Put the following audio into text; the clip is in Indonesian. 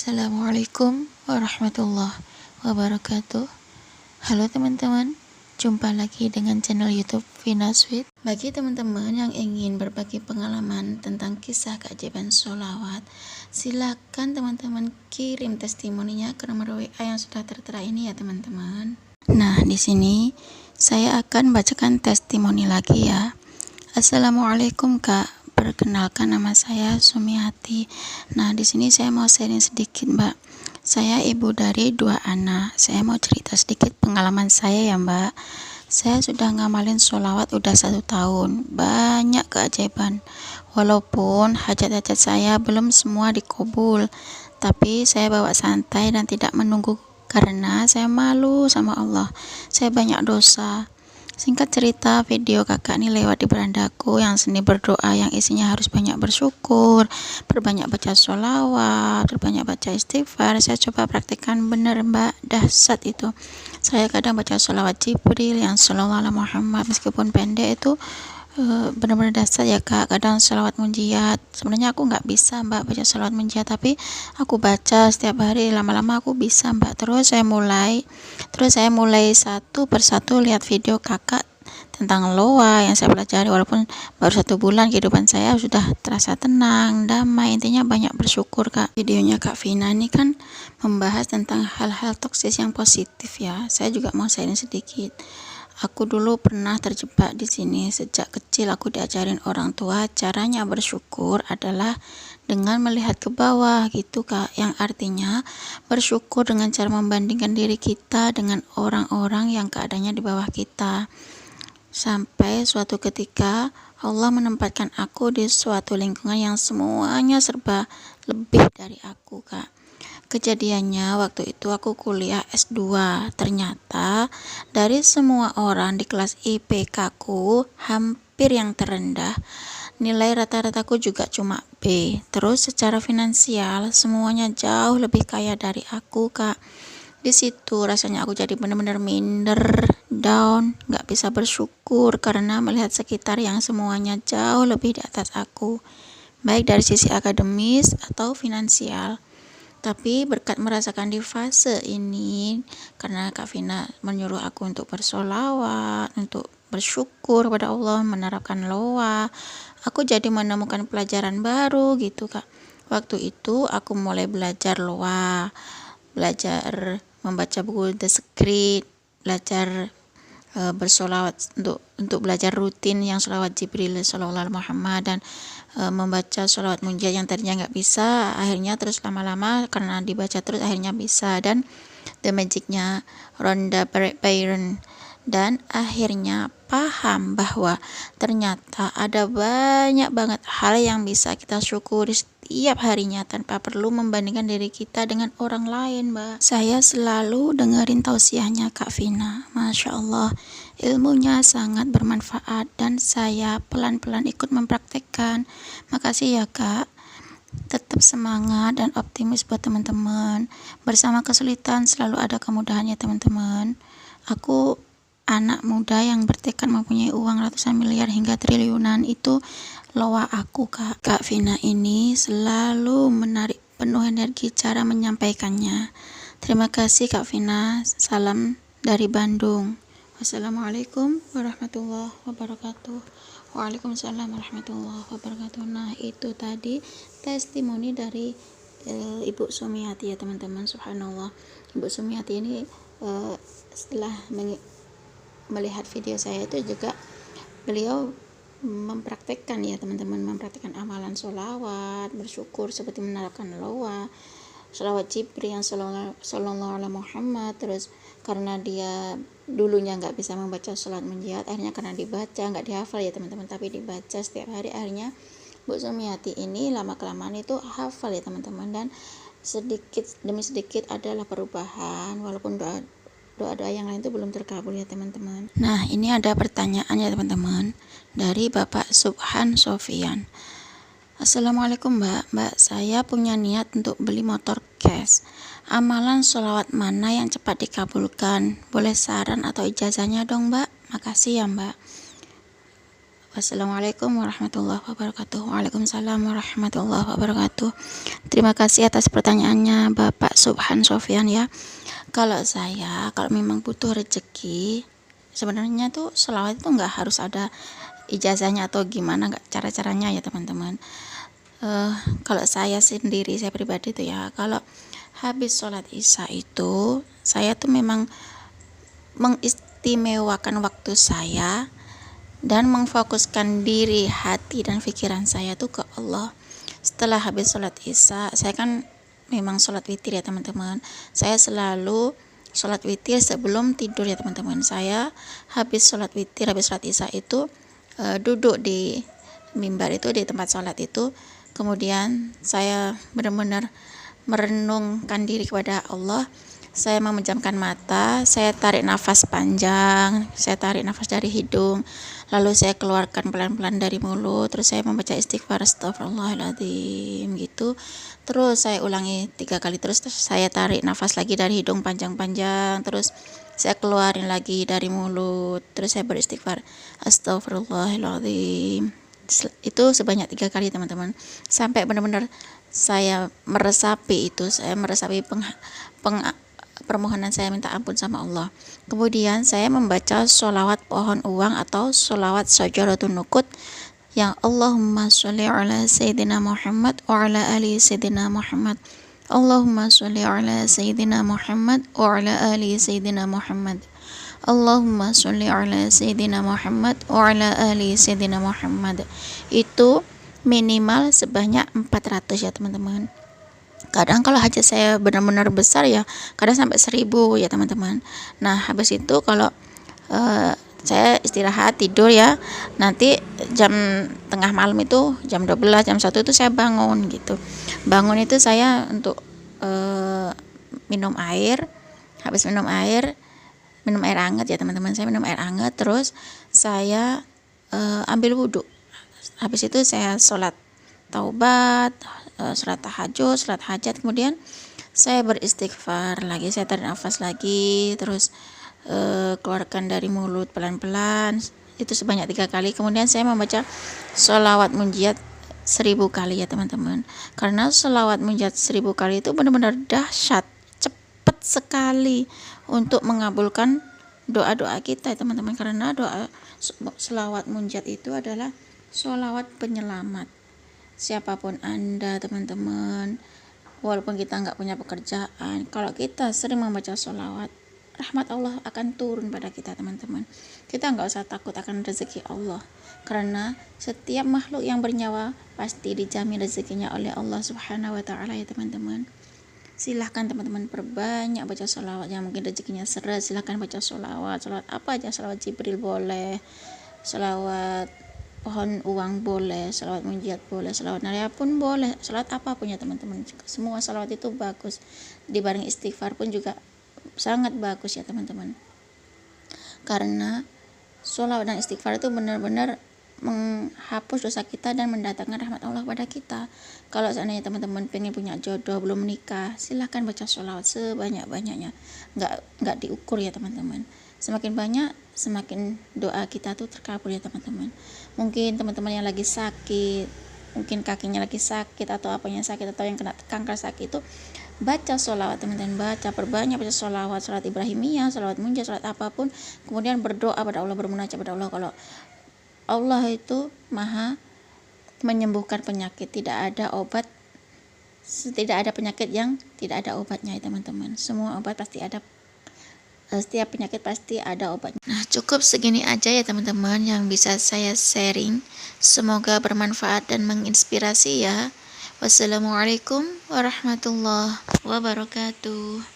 Assalamualaikum warahmatullahi wabarakatuh. Halo teman-teman, jumpa lagi dengan channel YouTube Vina Sweet. Bagi teman-teman yang ingin berbagi pengalaman tentang kisah keajaiban sholawat, silakan teman-teman kirim testimoninya ke nomor WA yang sudah tertera ini ya teman-teman. Nah, di sini saya akan bacakan testimoni lagi ya. Assalamualaikum Kak. Perkenalkan, nama saya Sumiati. Nah, di sini saya mau sharing sedikit, Mbak. Saya ibu dari 2 anak. Saya mau cerita sedikit pengalaman saya ya, Mbak. Saya sudah ngamalin sholawat udah 1 tahun. Banyak keajaiban. Walaupun hajat-hajat saya belum semua dikabul, tapi saya bawa santai dan tidak menunggu karena saya malu sama Allah. Saya banyak dosa. Singkat cerita, video kakak ini lewat di berandaku yang seni berdoa yang isinya harus banyak bersyukur, berbanyak baca sholawat, berbanyak baca istighfar. Saya coba praktekkan, bener Mbak, dahsyat itu. Saya kadang baca sholawat Jibril yang Shallallahu Alaihi Muhammad, meskipun pendek itu benar-benar dasar ya Kak. Kadang sholawat munjiat, sebenarnya aku nggak bisa Mbak baca sholawat munjiat, tapi aku baca setiap hari, lama-lama aku bisa Mbak. Terus saya mulai satu persatu lihat video kakak tentang loa yang saya pelajari. Walaupun baru 1 bulan, kehidupan saya sudah terasa tenang, damai, intinya banyak bersyukur Kak. Videonya Kak Vina ini kan membahas tentang hal-hal toksis yang positif ya. Saya juga mau sharing sedikit. Aku dulu pernah terjebak di sini. Sejak kecil aku diajarin orang tua caranya bersyukur adalah dengan melihat ke bawah gitu Kak, yang artinya bersyukur dengan cara membandingkan diri kita dengan orang-orang yang keadaannya di bawah kita. Sampai suatu ketika Allah menempatkan aku di suatu lingkungan yang semuanya serba lebih dari aku Kak. Kejadiannya waktu itu aku kuliah S2. Ternyata dari semua orang di kelas IPK ku hampir yang terendah. Nilai rata-rataku juga cuma B. Terus secara finansial semuanya jauh lebih kaya dari aku Kak. Di situ rasanya aku jadi benar-benar minder, down, gak bisa bersyukur karena melihat sekitar yang semuanya jauh lebih di atas aku, baik dari sisi akademis atau finansial. Tapi berkat merasakan di fase ini, karena Kak Vina menyuruh aku untuk bersolawat, untuk bersyukur kepada Allah, menerapkan loa, aku jadi menemukan pelajaran baru gitu Kak. Waktu itu aku mulai belajar loa, belajar membaca buku The Secret, belajar bersolawat untuk belajar rutin yang sholawat Jibril Shallallahu Alaihi Muhammad, dan membaca sholawat munjiat yang tadinya nggak bisa, akhirnya terus lama-lama karena dibaca terus akhirnya bisa. Dan The Magicnya Rhonda Byrne, dan akhirnya paham bahwa ternyata ada banyak banget hal yang bisa kita syukuri setiap harinya tanpa perlu membandingkan diri kita dengan orang lain Mbak. Saya selalu dengerin tausiahnya Kak Vina, Masya Allah, ilmunya sangat bermanfaat dan saya pelan-pelan ikut mempraktekkan. Makasih ya Kak. Tetap semangat dan optimis buat teman-teman. Bersama kesulitan selalu ada kemudahannya teman-teman. Aku anak muda yang bertekad mempunyai uang ratusan miliar hingga triliunan, itu loa aku Kak. Kak Vina ini selalu menarik penuh energi cara menyampaikannya. Terima kasih Kak Vina. Salam dari Bandung. Wassalamualaikum warahmatullahi wabarakatuh. Waalaikumsalam warahmatullahi wabarakatuh. Nah, itu tadi testimoni dari Ibu Sumiati ya teman-teman. Subhanallah, Ibu Sumiati ini setelah melihat video saya itu juga beliau mempraktekkan ya teman-teman, mempraktekkan amalan sholawat, bersyukur seperti menerapkan loa, sholawat Jibril yang Shallallahu Alaihi Muhammad. Terus karena dia dulunya nggak bisa membaca sholawat munjiat, akhirnya karena dibaca, nggak dihafal ya teman-teman, tapi dibaca setiap hari, akhirnya Bu Sumiati ini lama kelamaan itu hafal ya teman-teman. Dan sedikit demi sedikit adalah perubahan, walaupun doa-doa yang lain itu belum terkabul ya teman-teman. Nah, ini ada pertanyaan ya teman-teman dari Bapak Subhan Sofian. Assalamualaikum Mbak, saya punya niat untuk beli motor cash. Amalan sholawat mana yang cepat dikabulkan? Boleh saran atau ijazahnya dong Mbak? Makasih ya Mbak. Wassalamualaikum warahmatullahi wabarakatuh. Waalaikumsalam warahmatullahi wabarakatuh. Terima kasih atas pertanyaannya Bapak Subhan Sofyan ya. Kalau memang butuh rezeki, sebenarnya tuh sholawat itu nggak harus ada ijazahnya atau gimana, nggak cara-caranya ya teman-teman. Kalau saya sendiri, saya pribadi tuh ya, kalau habis sholat isya itu saya tuh memang mengistimewakan waktu saya dan memfokuskan diri, hati, dan pikiran saya tuh ke Allah. Setelah habis sholat isya, saya kan memang sholat witir ya teman-teman. Saya selalu sholat witir sebelum tidur ya teman-teman. Saya habis sholat witir, habis sholat isya itu duduk di mimbar itu, di tempat sholat itu. Kemudian saya benar-benar merenungkan diri kepada Allah. Saya memejamkan mata, saya tarik nafas panjang, saya tarik nafas dari hidung, lalu saya keluarkan pelan-pelan dari mulut, terus saya membaca istighfar astagfirullahaladzim gitu. Terus saya ulangi 3 kali, terus saya tarik nafas lagi dari hidung panjang-panjang, terus saya keluarin lagi dari mulut, terus saya beristighfar astagfirullahaladzim. Itu sebanyak 3 kali teman-teman, sampai benar-benar saya meresapi itu, saya meresapi permohonan saya minta ampun sama Allah. Kemudian saya membaca sholawat pohon uang atau sholawat syajaratun nukut yang Allahumma sholli ala sayyidina Muhammad wa ala ali sayyidina Muhammad, Allahumma sholli ala sayyidina Muhammad wa ala ali sayyidina Muhammad, Allahumma sholli ala sayyidina Muhammad wa ala ali sayyidina Muhammad. Itu minimal sebanyak 400 ya teman-teman. Kadang kalau hajat saya benar-benar besar ya, kadang sampai 1000 ya teman-teman. Nah habis itu kalau saya istirahat tidur ya, nanti jam tengah malam itu, jam 12, jam 1 itu saya bangun gitu. Bangun itu saya untuk minum air. Habis minum air hangat ya teman-teman. Saya minum air hangat, terus saya ambil wudhu. Habis itu saya sholat taubat, sholat tahajud, sholat hajat, kemudian saya beristighfar lagi, saya tarik nafas lagi, terus keluarkan dari mulut pelan-pelan, itu sebanyak 3 kali. Kemudian saya membaca sholawat munjiat 1000 kali ya teman-teman, karena sholawat munjiat 1000 kali itu benar-benar dahsyat, cepat sekali untuk mengabulkan doa-doa kita ya teman-teman, karena doa sholawat munjiat itu adalah sholawat penyelamat. Siapapun Anda teman-teman, walaupun kita nggak punya pekerjaan, kalau kita sering membaca sholawat, rahmat Allah akan turun pada kita teman-teman. Kita nggak usah takut akan rezeki Allah, karena setiap makhluk yang bernyawa pasti dijamin rezekinya oleh Allah Subhanahu wa Ta'ala ya teman-teman. Silahkan teman-teman perbanyak baca sholawat, yang mungkin rezekinya seret, silahkan baca sholawat apa aja, sholawat Jibril boleh, sholawat pohon uang boleh, sholawat munjiat boleh, sholawat naria pun boleh, sholawat apapun ya teman-teman. Semua sholawat itu bagus, dibarengi istighfar pun juga sangat bagus ya teman-teman, karena sholawat dan istighfar itu benar-benar menghapus dosa kita dan mendatangkan rahmat Allah pada kita. Kalau seandainya teman-teman pengen punya jodoh, belum menikah, silahkan baca sholawat sebanyak-banyaknya, nggak diukur ya teman-teman. Semakin banyak, semakin doa kita tuh terkabul ya teman-teman. Mungkin teman-teman yang lagi sakit, mungkin kakinya lagi sakit atau apanya sakit, atau yang kena kanker sakit, itu baca sholawat teman-teman, perbanyak baca sholawat Ibrahimiyah, sholawat munjiat, sholawat apapun. Kemudian berdoa pada Allah, bermunajat pada Allah. Kalau Allah itu maha menyembuhkan penyakit, tidak ada penyakit yang tidak ada obatnya ya teman-teman. Semua obat pasti ada, setiap penyakit pasti ada obatnya. Nah cukup segini aja ya teman-teman yang bisa saya sharing, semoga bermanfaat dan menginspirasi ya. Wassalamualaikum warahmatullahi wabarakatuh.